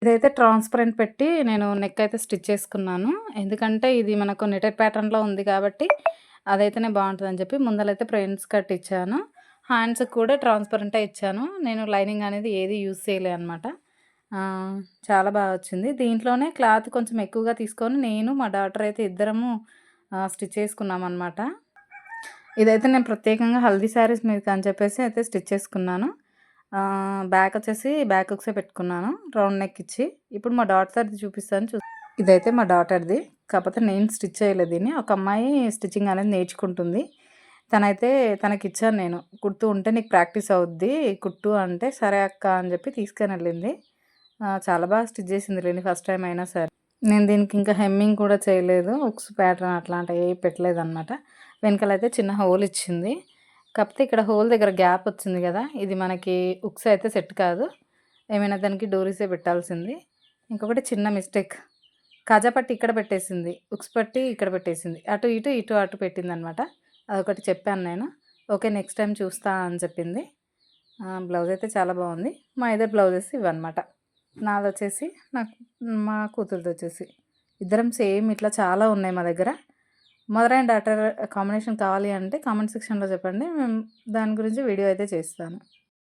ఇదైతే ట్రాన్స్‌పరెంట్ పెట్టి నేను నెక్ అయితే స్టిచ్ చేసుకున్నాను. ఎందుకంటే ఇది మనకు నెటెడ్ ప్యాటర్న్‌లో ఉంది కాబట్టి అదైతేనే బావుంటదని చెప్పి ముందలైతే ప్రిన్స్ కట్ ఇచ్చాను. హ్యాండ్స్‌కి కూడా ట్రాన్స్‌పరెంటే ఇచ్చాను. నేను లైనింగ్ అనేది ఏది యూజ్ చేయలే అనమాట. ఆహ్, చాలా బా వచ్చింది. దీంట్లోనే క్లాత్ కొంచెం ఎక్కువగా తీసుకొని నేను, మా డాటర్ అయితే ఇద్దరము స్టిచ్ చేసుకున్నామనమాట. ఇదైతే నేను ప్రత్యేకంగా హల్దీ శారీస్ మీదకని చెప్పేసి అయితే స్టిచ్ చేసుకున్నాను. బ్యాక్ హుక్సే పెట్టుకున్నాను రౌండ్ నెక్ ఇచ్చి. ఇప్పుడు మా డాటర్‌ది చూపిస్తాను ఇదైతే మా డాటర్‌ది. కాపోతే నేను స్టిచ్ చేయలేదు దీన్ని. ఒక అమ్మాయి స్టిచ్చింగ్ అనేది నేర్చుకుంటుంది. తనైతే తనకిచ్చాను నేను. కుడుతూ ఉంటే నీకు ప్రాక్టీస్ అవుద్ది కుట్టు అంటే, సరే అక్క అని చెప్పి తీసుకొనెళ్ళింది. చాలా బాగా స్టిచ్ చేసిందిలెండి ఫస్ట్ టైమ్ అయినా సరే. నేను దీనికి ఇంకా హెమ్మింగ్ కూడా చేయలేదు. హుక్స్ ప్యాటర్న్ అట్లాంటివి ఏవి పెట్టలేదనమాట. వెనకాలైతే చిన్న హోల్ ఇచ్చింది. కాకపోతే ఇక్కడ హోల్ దగ్గర గ్యాప్ వచ్చింది కదా! ఇది మనకి హుక్స్ అయితే సెట్ కాదు. ఏమైనా దానికి డోరీసే పెట్టాల్సింది. ఇంకొకటి చిన్న మిస్టేక్. కాజా పట్టి ఇక్కడ పెట్టేసింది. హుక్స్ పట్టి ఇక్కడ పెట్టేసింది. అటు ఇటు, ఇటు అటు పెట్టిందనమాట. అదొకటి చెప్పాను నేను. ఓకే. నెక్స్ట్ టైమ్ చూస్తా అని చెప్పింది. బ్లౌజ్ అయితే చాలా బాగుంది. మా ఇద్దరి బ్లౌజెస్ ఇవన్నమాట. నాదొచ్చేసి మా కూతురిదొచ్చేసి. ఇద్దరం సేమ్ ఇట్లా చాలా ఉన్నాయి మా దగ్గర. మదర్ అండ్ డాటర్ కాంబినేషన్ కావాలి అంటే కామెంట్ సెక్షన్‌లో చెప్పండి. దాని గురించి వీడియో అయితే చేస్తాను.